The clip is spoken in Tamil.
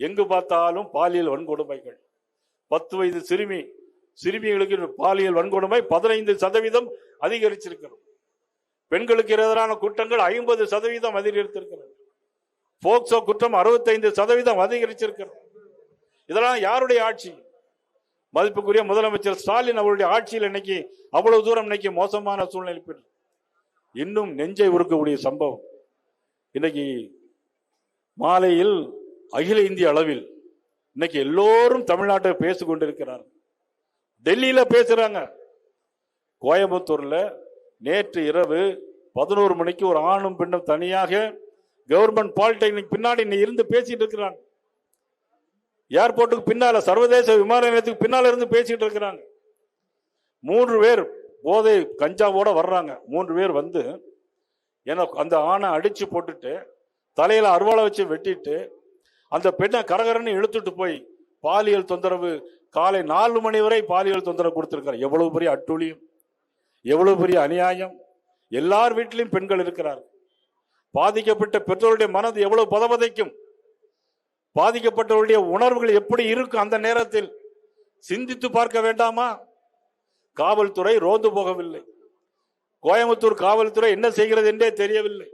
எங்கு பார்த்தாலும் பாலியல் வன்கொடுமைகள். 10 வயது சிறுமிகளுக்கு பாலியல் வன்கொடுமை 15% அதிகரிச்சிருக்கிறது. பெண்களுக்கு எதிரான குற்றங்கள் 50% அதிகரித்திருக்கிறது. போக்சோ குற்றம் 65% அதிகரிச்சிருக்கிறது. இதெல்லாம் யாருடைய ஆட்சி? மதிப்புக்குரிய முதலமைச்சர் ஸ்டாலின் அவருடைய ஆட்சியில் இன்னைக்கு அவ்வளவு தூரம் இன்னைக்கு மோசமான சூழ்நிலை. இன்னும் நெஞ்சை உருக்கக்கூடிய சம்பவம் இன்னைக்கு மாலையில் அகில இந்திய அளவில் இன்னைக்கு எல்லோரும் தமிழ்நாட்டை பேசிக் கொண்டிருக்கிறார். டெல்லியில பேசுறாங்க. கோயம்புத்தூர்ல நேற்று இரவு 11 மணிக்கு ஒரு ஆணும் பெண்ணும் தனியாக கவர்மெண்ட் பாலிடெக்னிக் பின்னாடி இருந்து பேசிட்டு இருக்கிறாங்க. ஏர்போர்ட்டுக்கு பின்னால, சர்வதேச விமான நிலையத்துக்கு பின்னால இருந்து பேசிட்டு இருக்கிறாங்க. 3 பேர் போதை கஞ்சாவோட வர்றாங்க. 3 பேர் வந்து அந்த ஆணை அடிச்சு போட்டுட்டு தலையில அருவாளை வச்சு வெட்டிட்டு அந்த பெண்ணை கரகரன்னு இழுத்துட்டு போய் பாலியல் தொந்தரவு காலை 4 மணி வரை பாலியல் தொந்தரவு கொடுத்திருக்காரு. எவ்வளவு பெரிய அட்டூழியம், எவ்வளவு பெரிய அநியாயம். எல்லார் வீட்டிலும் பெண்கள் இருக்கிறார். பாதிக்கப்பட்ட பெற்றோருடைய மனது எவ்வளவு பதபதைக்கும், பாதிக்கப்பட்டவருடைய உணர்வுகள் எப்படி இருக்கும் அந்த நேரத்தில் சிந்தித்து பார்க்க வேண்டாமா? காவல்துறை ரோந்து போகவில்லை. கோயம்புத்தூர் காவல்துறை என்ன செய்கிறது என்றே தெரியவில்லை.